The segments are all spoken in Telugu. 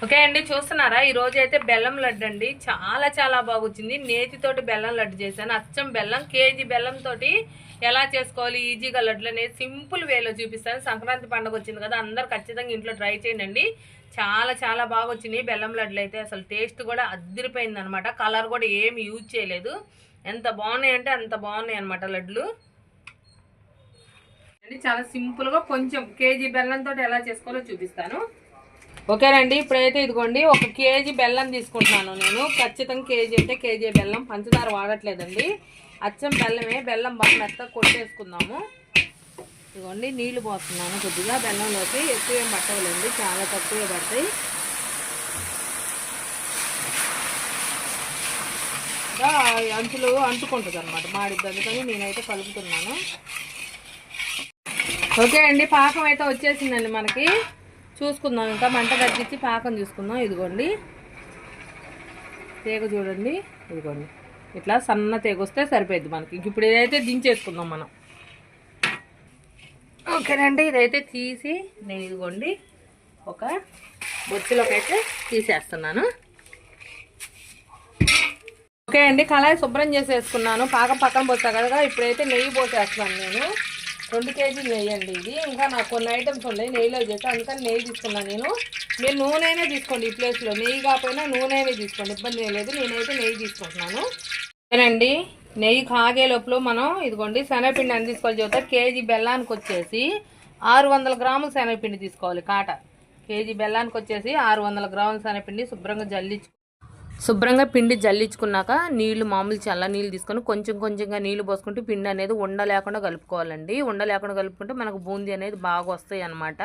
ఓకే అండి, చూస్తున్నారా? ఈ రోజు అయితే బెల్లం లడ్డు అండి. చాలా చాలా బాగా వచ్చింది. నేతితోటి బెల్లం లడ్డు చేశాను. అచ్చం బెల్లం, కేజీ బెల్లం తోటి ఎలా చేసుకోవాలి ఈజీగా లడ్లు అనేది సింపుల్ వేలో చూపిస్తాను. సంక్రాంతి పండుగ వచ్చింది కదా, అందరు ఖచ్చితంగా ఇంట్లో ట్రై చేయండి. చాలా చాలా బాగా వచ్చినాయి బెల్లం లడ్లు అయితే. అసలు టేస్ట్ కూడా అదిరిపోయింది అనమాట. కలర్ కూడా ఏమి యూజ్ చేయలేదు. ఎంత బాగున్నాయి అంటే అంత బాగున్నాయి అనమాట లడ్లు. చాలా సింపుల్గా కొంచెం కేజీ బెల్లంతో ఎలా చేసుకోవాలో చూపిస్తాను. ఓకేనండి, ఇప్పుడైతే ఇదిగోండి 1 కేజీ బెల్లం తీసుకుంటున్నాను నేను. ఖచ్చితంగా కేజీ అంటే కేజీ బెల్లం, పంచదార వాడట్లేదండి. అచ్చం బెల్లమే. బెల్లం బాగా మెత్తగా కొట్టేసుకుందాము. ఇదిగోండి నీళ్లు పోస్తున్నాను కొద్దిగా బెల్లంలోకి. ఎక్కువ ఏం పట్టవులేండి, చాలా తక్కువే పడతాయి. అంచులు అంటుకుంటుంది అనమాట, మాడిద్ది. అందుకని నేనైతే కలుపుతున్నాను. ఓకే అండి, పాకం అయితే వచ్చేసిందండి మనకి. చూసుకుందాం, ఇంకా మంట తగ్గించి పాకం చూసుకుందాం. ఇదిగోండి తీగ చూడండి, ఇదిగోండి ఇట్లా సన్న తీగ వస్తే సరిపోద్ది మనకి. ఇప్పుడు ఇదైతే దించేసుకుందాం మనం. ఓకేనండి, ఇదైతే తీసి నేను ఇదిగోండి ఒక బొచ్చులోకి అయితే తీసేస్తున్నాను. ఓకే అండి, కళాయి శుభ్రం చేసేసుకున్నాను. పాకం పక్కన పోసా కదా. ఇప్పుడైతే నెయ్యి పోసేస్తున్నాను నేను. 2 కేజీలు నెయ్యి అండి ఇది. ఇంకా నాకు కొన్ని ఐటమ్స్ ఉన్నాయి నెయ్యిలో చేస్తే, అందుకని నెయ్యి తీసుకున్నాను నేను. మీరు నూనె అయినా తీసుకోండి ఈ ప్లేస్లో. నెయ్యి కాకపోయినా నూనె అయినా తీసుకోండి, ఇబ్బంది ఏం లేదు. నేనైతే నెయ్యి తీసుకుంటున్నాను. ఓకేనండి, నెయ్యి కాగే లోపల మనం ఇదిగోండి శనగపిండి అని తీసుకోవాలి. చెబుతా కేజీ బెల్లానికి వచ్చేసి 600 గ్రాముల శనగపిండి తీసుకోవాలి. కాట కేజీ బెల్లానికి వచ్చేసి 600 గ్రాముల శనగపిండి శుభ్రంగా పిండి జల్లించుకున్నాక నీళ్లు మామూలు చల్ల నీళ్ళు తీసుకొని కొంచెం కొంచెంగా నీళ్లు పోసుకుంటూ పిండి అనేది ఉండ లేకుండా కలుపుకోవాలండి. ఉండ లేకుండా కలుపుకుంటే మనకు బూందీ అనేది బాగా వస్తాయి అన్నమాట.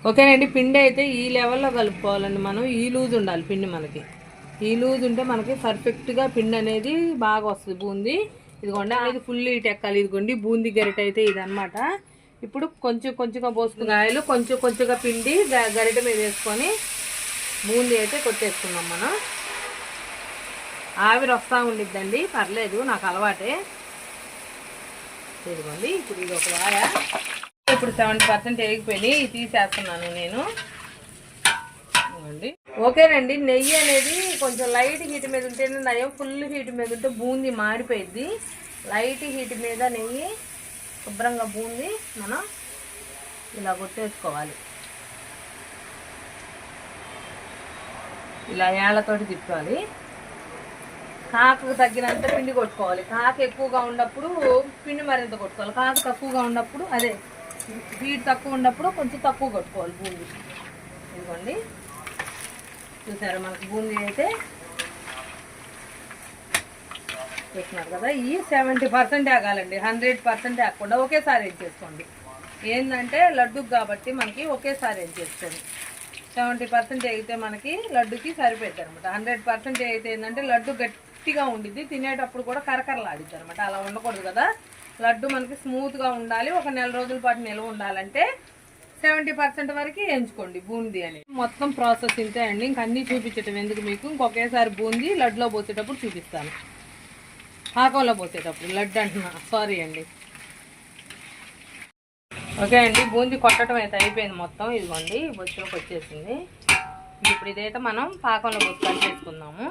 ఓకేనండి, పిండి అయితే ఈ లెవెల్లో కలుపుకోవాలండి మనం. ఈ లూజ్ ఉండాలి పిండి మనకి. ఈ లూజ్ ఉంటే మనకి పర్ఫెక్ట్గా పిండి అనేది బాగా వస్తుంది బూందీ. ఇదిగోండి అనేది ఫుల్ హీట్ ఎక్కాలి. ఇదిగోండి బూందీ గరిట అయితే ఇదనమాట. ఇప్పుడు కొంచెం కొంచెంగా పోసుకున్న ఆయిల్ కొంచెం కొంచెంగా పిండి గరిట మీద వేసుకొని బూందీ అయితే కొట్టేసుకున్నాం మనం. ఆవిరి వస్తూ ఉండిద్దండి, పర్లేదు, నాకు అలవాటే. ఇదిగోండి ఇప్పుడు ఇది ఒక వాయ. ఇప్పుడు 70% ఎగిపోయి తీసేస్తున్నాను నేను. ఇదిగోండి. ఓకేనండి, నెయ్యి అనేది కొంచెం లైట్ హీట్ మీద ఉంటేనే నయం. ఫుల్ హీట్ మీద ఉంటే బూందీ మాడిపోయిద్ది. లైట్ హీట్ మీద నెయ్యి శుభ్రంగా బూందీ మనం ఇలా కొట్టేసుకోవాలి. ఇలా ఏళ్లతోటి తిప్పాలి. కాకు తగ్గినంత పిండి కొట్టుకోవాలి. కాకు ఎక్కువగా ఉన్నప్పుడు పిండి మరింత కొట్టుకోవాలి. కాకు తక్కువగా ఉన్నప్పుడు అదే హీట్ తక్కువ ఉన్నప్పుడు కొంచెం తక్కువ కొట్టుకోవాలి బూందీ. ఇదిగోండి చూసారా మనకు బూందీ అయితే చూస్తున్నారు కదా. ఈ 70% ఆగాలండి, 100% ఆగకుండా ఒకేసారి ఏం చేసుకోండి. ఏంటంటే లడ్డుకు కాబట్టి మనకి ఒకేసారి ఏం చేసుకోండి. 70% అయితే మనకి లడ్డుకి సరిపోద్ది అనమాట. 100% అయితే ఏంటంటే లడ్డు గట్టిగా ఉండిద్ది, తినేటప్పుడు కూడా కరకరలాడిద్ది అనమాట. అలా ఉండకూడదు కదా. లడ్డు మనకి స్మూత్గా ఉండాలి. ఒక నెల రోజుల పాటు నిల్వ ఉండాలంటే 70% వరకు ఎంచుకోండి బూందీ అని. మొత్తం ప్రాసెస్ ఇంతే అండి. ఇంక అన్నీ చూపించటం ఎందుకు మీకు. ఇంకొకేసారి బూందీ లడ్డులో పోసేటప్పుడు చూపిస్తాను. పాకంలో పోసేటప్పుడు లడ్డు అంటున్నా, సారీ అండి. ఓకే అండి, బూందీ కొట్టడం అయితే అయిపోయింది మొత్తం. ఇదిగోండి బొచ్చులోకి వచ్చేసింది. ఇప్పుడు ఇదైతే మనం పాకంలో పోసి కలిపేసుకుందాము.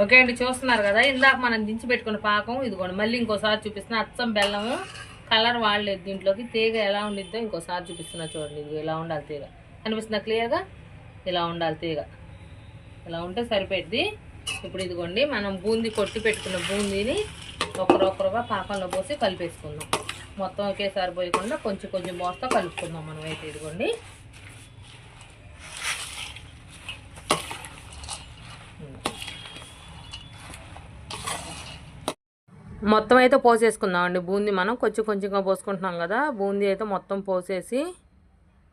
ఓకే అండి, చూస్తున్నారు కదా ఇందాక మనం దించి పెట్టుకున్న పాకం. ఇదిగోండి మళ్ళీ ఇంకోసారి చూపిస్తున్నా. అచ్చం బెల్లము, కలర్ వాడలేదు దీంట్లోకి. తీగ ఎలా ఉండిద్దో ఇంకోసారి చూపిస్తున్నా చూడండి. ఇది ఇలా ఉండాలి తీగ. కనిపిస్తుందా క్లియర్గా? ఇలా ఉండాలి తీగ. ఇలా ఉంటే సరిపోద్ది. ఇప్పుడు ఇదిగోండి మనం బూందీ కొట్టి పెట్టుకున్న బూందీని ఒకరొకరుగా పాకంలో పోసి కలిపేసుకుందాం. మొత్తం ఒకేసారి పోయకుండా కొంచెం కొంచెం పోస్తా కలుపుకుందాం మనం అయితే. ఇదిగోండి మొత్తం అయితే పోసేసుకుందాం అండి బూందీ. మనం కొంచెం కొంచెంగా పోసుకుంటున్నాం కదా. బూందీ అయితే మొత్తం పోసేసి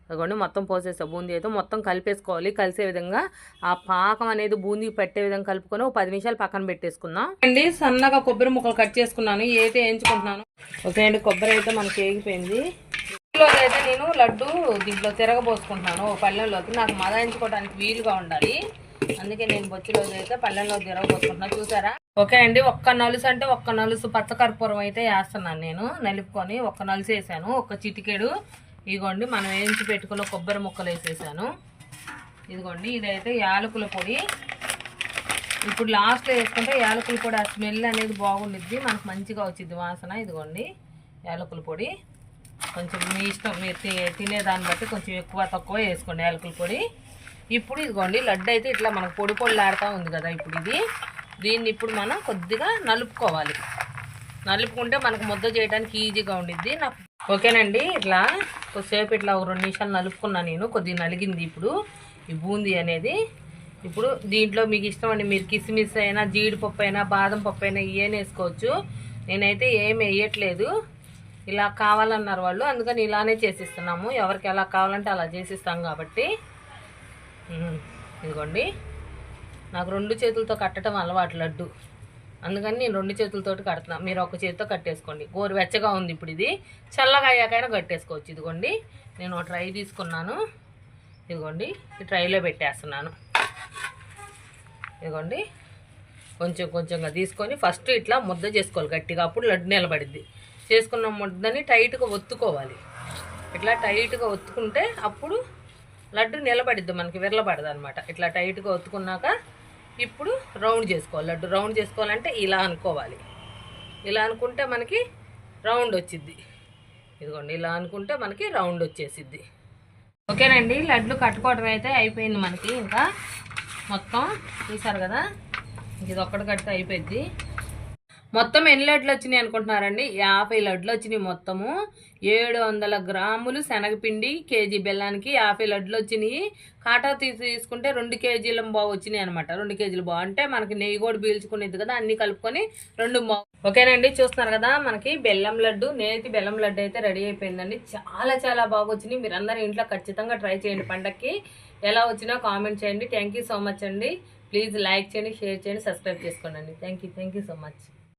అదిగోండి మొత్తం పోసేసా. బూందీ అయితే మొత్తం కలిపేసుకోవాలి. కలిసే విధంగా ఆ పాకం అనేది బూందీకి పెట్టే విధంగా కలుపుకొని 10 నిమిషాలు పక్కన పెట్టేసుకుందాం అండి. సన్నగా కొబ్బరి ముక్కలు కట్ చేసుకున్నాను, అయితే వేయించుకుంటున్నాను. ఓకే అండి, కొబ్బరి అయితే మనకి వేగిపోయింది. ఇంట్లో అయితే నేను లడ్డు దీంట్లో తిరగబోసుకుంటున్నాను పళ్ళెంలోకి. నాకు మదాయించుకోవడానికి వీలుగా ఉండాలి, అందుకే నేను బొచ్చులో అయితే పళ్ళెంలో తిరగబోసుకుంటున్నాను. చూసారా? ఓకే అండి, ఒక్క నలుసు అంటే ఒక్క నలుసు పచ్చకర్పూరం అయితే వేస్తున్నాను నేను. నలుపుకొని ఒక్క నలుసు వేసాను. ఒక చిటికెడు ఇదిగోండి మనం వేయించి పెట్టుకున్న కొబ్బరి ముక్కలు వేసేసాను. ఇదిగోండి ఇదైతే యాలకుల పొడి. ఇప్పుడు లాస్ట్లో వేసుకుంటే యాలకుల పొడి ఆ స్మెల్ అనేది బాగుండిద్ది, మనకు మంచిగా వచ్చింది వాసన. ఇదిగోండి యాలకుల పొడి కొంచెం మీ ఇష్టం, మీరు తినేదాన్ని బట్టి కొంచెం ఎక్కువ తక్కువ వేసుకోండి యాలకుల పొడి. ఇప్పుడు ఇదిగోండి లడ్డు అయితే ఇట్లా మనకు పొడి పొడిలాడుతూ ఉంది కదా. ఇప్పుడు దీన్ని ఇప్పుడు మనం కొద్దిగా నలుపుకోవాలి. నలుపుకుంటే మనకు ముద్ద చేయడానికి ఈజీగా ఉండిద్ది. ఓకేనండి, ఇట్లా కొద్దిసేపు ఇట్లా 2 నిమిషాలు నలుపుకున్నా నేను. కొద్దిగా నలిగింది ఇప్పుడు ఈ బూందీ అనేది. ఇప్పుడు దీంట్లో మీకు ఇష్టమండి, మీరు కిస్మిస్ అయినా జీడిపప్పు అయినా బాదం పప్పు అయినా ఏం వేసుకోవచ్చు. నేనైతే ఏం వేయట్లేదు, ఇలా కావాలన్నారు వాళ్ళు, అందుకని ఇలానే చేసిస్తున్నాము. ఎవరికి ఎలా కావాలంటే అలా చేసిస్తాం కాబట్టి. ఇదిగోండి నాకు 2 చేతులతో కట్టడం అలవాటు లడ్డు, అందుకని నేను 2 చేతులతోటి కడుతున్నా. మీరు ఒక చేతితో కట్టేసుకోండి. గోరువెచ్చగా ఉంది ఇప్పుడు, ఇది చల్లగా అయ్యాకైనా కట్టేసుకోవచ్చు. ఇదిగోండి నేను ఒక ట్రై తీసుకున్నాను. ఇదిగోండి ఈ ట్రైలో పెట్టేస్తున్నాను. ఇదిగోండి కొంచెం కొంచెంగా తీసుకొని ఫస్ట్ ఇట్లా ముద్ద చేసుకోవాలి గట్టిగా, అప్పుడు లడ్డు నిలబడిద్ది. చేసుకున్న ముద్దని టైట్గా ఒత్తుకోవాలి. ఇట్లా టైట్గా ఒత్తుకుంటే అప్పుడు లడ్డు నిలబడిద్ది, మనకి విరలబడదు అనమాట. ఇట్లా టైట్గా ఒత్తుకున్నాక ఇప్పుడు రౌండ్ చేసుకోవాలి. లడ్డు రౌండ్ చేసుకోవాలంటే ఇలా అనుకోవాలి. ఇలా అనుకుంటే మనకి రౌండ్ వచ్చిద్ది. ఇదిగోండి ఇలా అనుకుంటే మనకి రౌండ్ వచ్చేసిద్ది. ఓకేనండి, లడ్డు కట్టుకోవడం అయితే అయిపోయింది మనకి. ఇంకా మొత్తం తీసారు కదా, ఇది ఒక్కటి కడితే అయిపోయింది. మొత్తం ఎన్ని లడ్లు వచ్చినాయి అనుకుంటున్నారండి? 50 లడ్లు వచ్చినాయి. మొత్తము 700 గ్రాములు శనగపిండి, కేజీ బెల్లానికి 50 లడ్లు వచ్చినాయి. కాటా తీసుకుంటే 2 కేజీల బావు వచ్చినాయి అనమాట. 2 కేజీల బావు అంటే మనకి నెయ్యి కూడా పీల్చుకునేది కదా, అన్ని కలుపుకొని 2 బావు. ఓకేనండి, చూస్తున్నారు కదా మనకి బెల్లం లడ్డు, నేతి బెల్లం లడ్డు అయితే రెడీ అయిపోయిందండి. చాలా చాలా బాగా వచ్చినాయి. మీరు అందరూ ఇంట్లో ఖచ్చితంగా ట్రై చేయండి పండక్కి. ఎలా వచ్చినా కామెంట్ చేయండి. థ్యాంక్ యూ సో మచ్ అండి. ప్లీజ్ లైక్ చేయండి, షేర్ చేయండి, సబ్స్క్రైబ్ చేసుకోండి. Thank you so much.